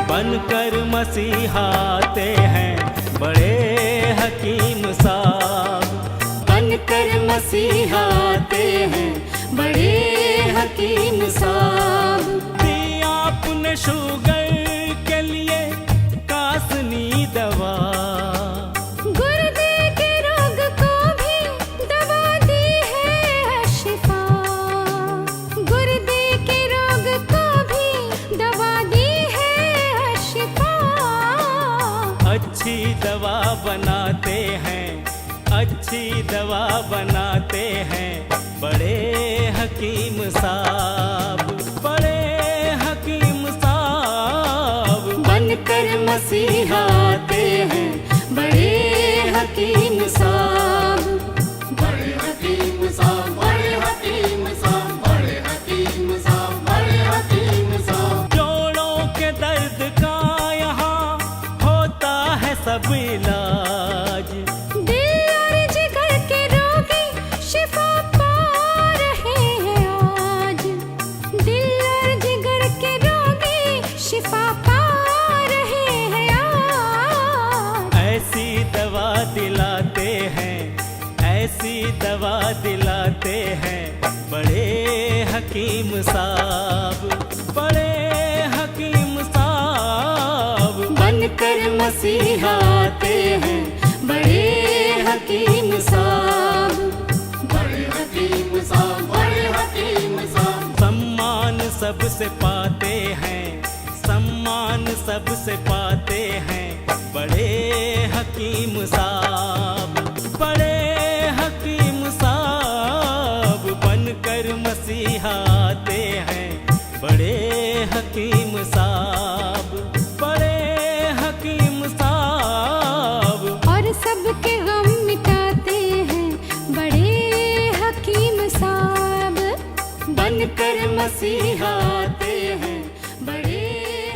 बनकर मसीहाते हैं बड़े हकीम साहब। बनकर मसीहाते हैं बड़े हकीम साहब। दिया आपने शुगर के लिए कासनी दवा, गुर्दे के रोग को भी दवा दी है शिफा। गुर्दे के रोग को भी दवा दी है शिफा। अच्छी दवा बनाते हैं, अच्छी दवा बनाते हैं बड़े हकीम साहब, बड़े हकीम साहब। बनकर मसीहाते हैं बड़े हकीम साहब। बड़े हकीम साहब, बड़े हकीम साहब, बड़े हकीम साहब, बड़े हकीम साहब। जोड़ों के दर्द का यहाँ होता है सब इलाज, दिल और जिगर के रोगी शिफा पा रहे हैं आज। दिल और जिगर के रोगी शिफा पा रहे हैं आज। ऐसी दवा दिलाते हैं, ऐसी दवा दिलाते हैं बड़े हकीम साहब, बड़े हकीम साहब। बनकर मसीहाते हैं बड़े हकीम साहब। बड़े हकीम साहब, बड़े हकीम साहब। सम्मान सबसे पाते हैं, सम्मान सबसे पाते हैं बड़े हकीम साहब, बड़े हकीम साहब। बनकर मसीहाते हैं बड़े हकीम साहब, बड़े हकीम साहब। और सबके गम मिटाते हैं बड़े हकीम साहब। बनकर मसीहाते हैं बड़े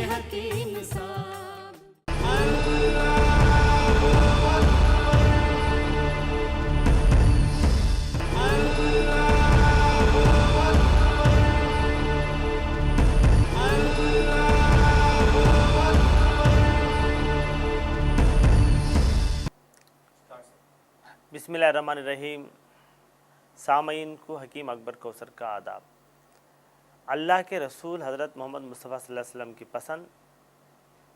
हकीम साहब। बिस्मिल्लाहिर्रहमानिर्रहीम। सामईन को हकीम अकबर कौसर का आदाब। अल्लाह के रसूल हज़रत मोहम्मद मुस्तफ़ा सल्लल्लाहु अलैहि वसल्लम की पसंद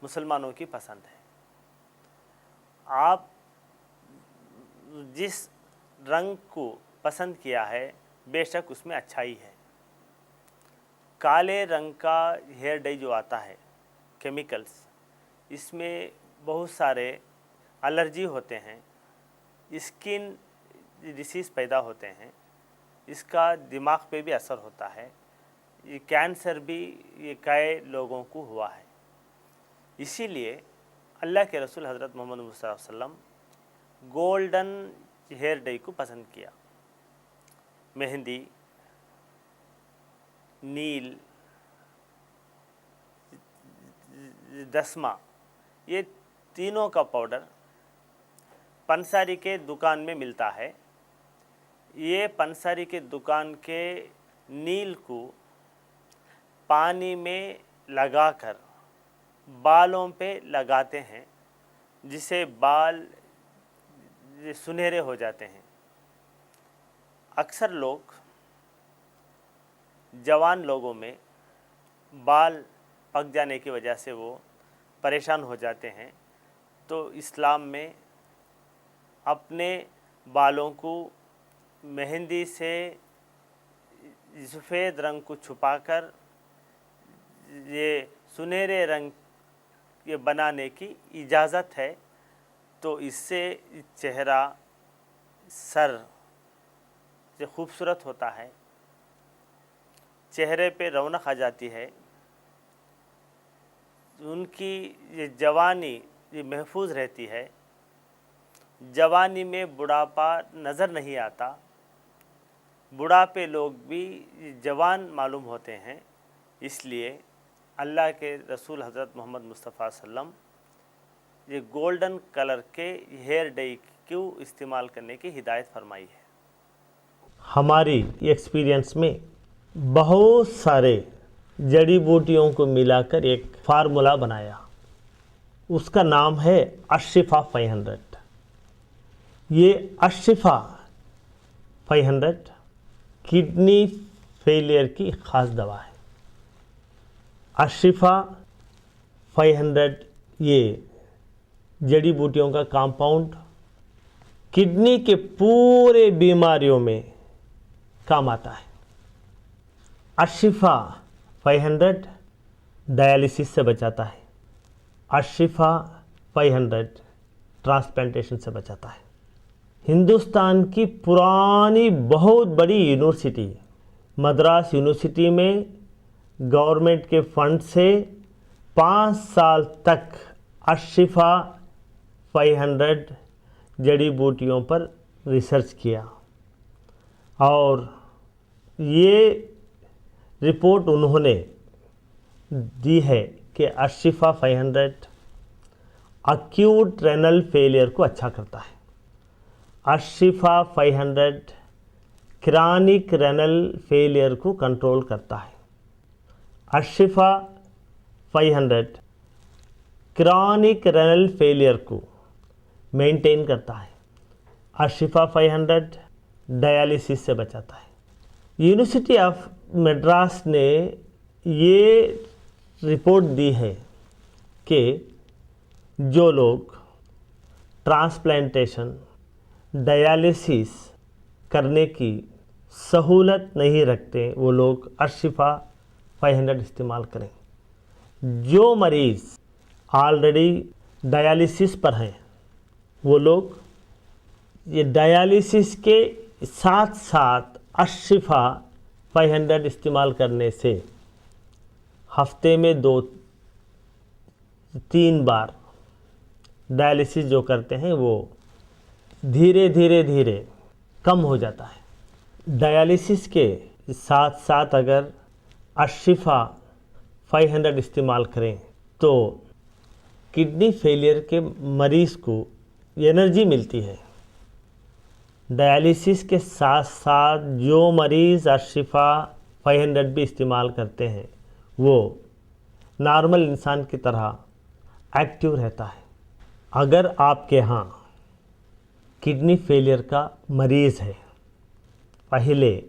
मुसलमानों की पसंद है। आप जिस रंग को पसंद किया है बेशक उसमें अच्छाई है। काले रंग का हेयर डाई जो आता है केमिकल्स, इसमें बहुत सारे एलर्जी होते हैं, स्किन डिसीज़ पैदा होते हैं, इसका दिमाग पे भी असर होता है। ये कैंसर भी ये कई लोगों को हुआ है। इसीलिए अल्लाह के रसूल हज़रत मोहम्मद मुस्तफ़ा सल्लम गोल्डन हेयर डाई को पसंद किया। मेहंदी, नील, दसमा, ये तीनों का पाउडर पंसारी के दुकान में मिलता है। ये पंसारी के दुकान के नील को पानी में लगाकर बालों पे लगाते हैं, जिससे बाल सुनहरे हो जाते हैं। अक्सर लोग जवान लोगों में बाल पक जाने की वजह से वो परेशान हो जाते हैं, तो इस्लाम में अपने बालों को मेहंदी से सफ़ेद रंग को छुपाकर ये सुनहरे रंग के बनाने की इजाज़त है। तो इससे चेहरा, सर से खूबसूरत होता है, चेहरे पे रौनक आ जाती है, उनकी ये जवानी ये महफूज रहती है। जवानी में बुढ़ापा नज़र नहीं आता, बुढ़ापे लोग भी जवान मालूम होते हैं। इसलिए अल्लाह के रसूल हज़रत मोहम्मद मुस्तफ़ा सल्लम ये गोल्डन कलर के हेयर डाई क्यों इस्तेमाल करने की हिदायत फरमाई है। हमारी एक्सपीरियंस में बहुत सारे जड़ी बूटियों को मिलाकर एक फार्मूला बनाया। उसका नाम है अशिफा 500। ये अशिफा 500 किडनी फेलियर की ख़ास दवा है। अशिफा 500 ये जड़ी बूटियों का कंपाउंड किडनी के पूरे बीमारियों में काम आता है। अशिफा 500 डायलिसिस से बचाता है। अशिफा 500 ट्रांसप्लांटेशन से बचाता है। हिंदुस्तान की पुरानी बहुत बड़ी यूनिवर्सिटी मद्रास यूनिवर्सिटी में गवर्नमेंट के फंड से 5 साल तक अशिफा 500 जड़ी बूटियों पर रिसर्च किया और ये रिपोर्ट उन्होंने दी है कि अशिफा 500 अक्यूट रेनल फेलियर को अच्छा करता है। अशिफा 500 क्रॉनिक रेनल फेलियर को कंट्रोल करता है। अशिफा 500 क्रॉनिक रेनल फेलियर को मेंटेन करता है। अशिफा 500 डायलिसिस से बचाता है। यूनिवर्सिटी ऑफ मद्रास ने ये रिपोर्ट दी है कि जो लोग ट्रांसप्लांटेशन डायलिसिस करने की सहूलत नहीं रखते वो लोग अशिफा 500 इस्तेमाल करें। जो मरीज़ ऑलरेडी डायलिसिस पर हैं वो लोग ये डायलिसिस के साथ साथ अशिफा 500 इस्तेमाल करने से हफ्ते में 2-3 बार डायलिसिस जो करते हैं वो धीरे धीरे कम हो जाता है। डायलिसिस के साथ साथ अगर अशिफा 500 इस्तेमाल करें तो किडनी फेलियर के मरीज़ को एनर्जी मिलती है। डायलिसिस के साथ साथ जो मरीज़ अशिफा 500 भी इस्तेमाल करते हैं वो नॉर्मल इंसान की तरह एक्टिव रहता है। अगर आपके यहाँ किडनी फेलियर का मरीज़ है, पहले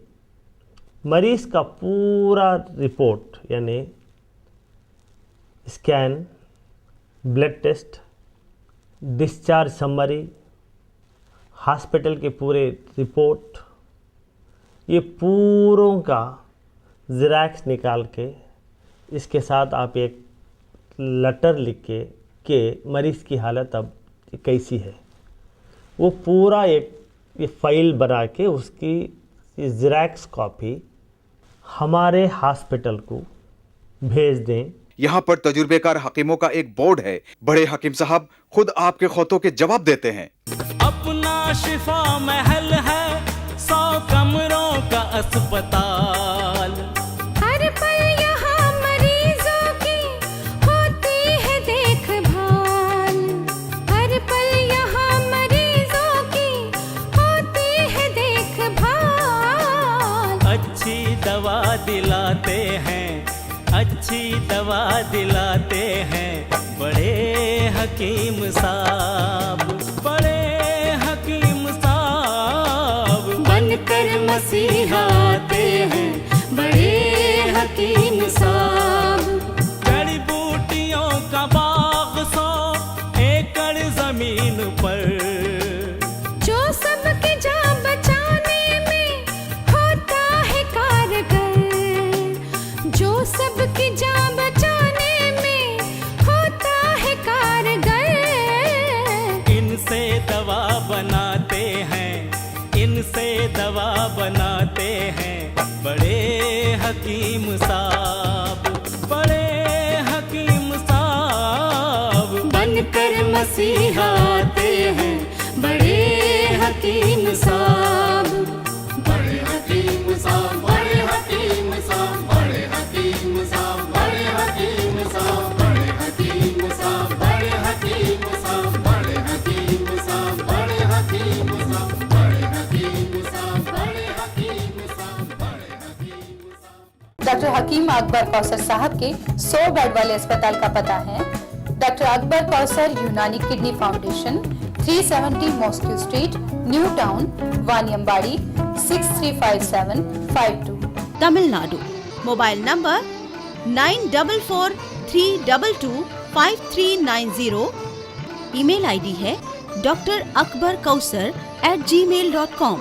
मरीज़ का पूरा रिपोर्ट यानी scan, blood test, discharge summary, hospital के पूरे रिपोर्ट, ये पूरों का ज़ेरॉक्स निकाल के इसके साथ आप एक लेटर लिख के मरीज़ की हालत अब कैसी है वो पूरा एक ये फाइल बना के उसकी ज़ेरॉक्स कॉपी हमारे हॉस्पिटल को भेज दें। यहाँ पर तजुर्बेकार हकीमों का एक बोर्ड है। बड़े हकीम साहब खुद आपके खौतों के जवाब देते हैं। अपना शिफा महल है 100 कमरों का अस्पताल। हर पल यहाँ मरीजों की होती है देखभाल। हर पल यहाँ मरीजों की होती है देखभाल। अच्छी दवा दिलाते हैं, अच्छी दवा दिलाते हैं बड़े हकीम साहब, बड़े हकीम साहब बनकर मसीहा आते हैं बड़े हकीम साहब। जड़ी बूटियों का बाग 100 एकड़ जमीन पर, जो सबकी जान बचाने में होता है कारगर। जो सबकी जान बचाने में होता है कारगर। इनसे दवा बनाते हैं, इनसे दवा बनाते हैं बड़े हकीम साहब, बड़े हकीम साहब बनकर मसीहा आते हैं बड़े हकीम साहब। बड़े हकीम साहब, बड़े हकीम साहब, बड़े हकीम साहब, बड़े हकीम साहब, बड़े हकीम साहब, बड़े हकीम साहब, बड़े हकीम साहब, बड़े हकीम साहब, बड़े हकीम साहब, बड़े हकीम साहब, बड़े हकीम साहब। डॉक्टर हकीम अकबर कौसर साहब के 100 बेड वाले अस्पताल का पता है Dr. Akbar Kausar Unani Kidney Foundation, 370 Mosque Street, New Town, Vaniambadi, 635752. Tamil Nadu. Mobile number 9443225390। Email ID है drakbarkausar@gmail.com।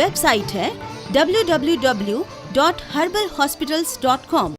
वेबसाइट है www.herbalhospitals.com।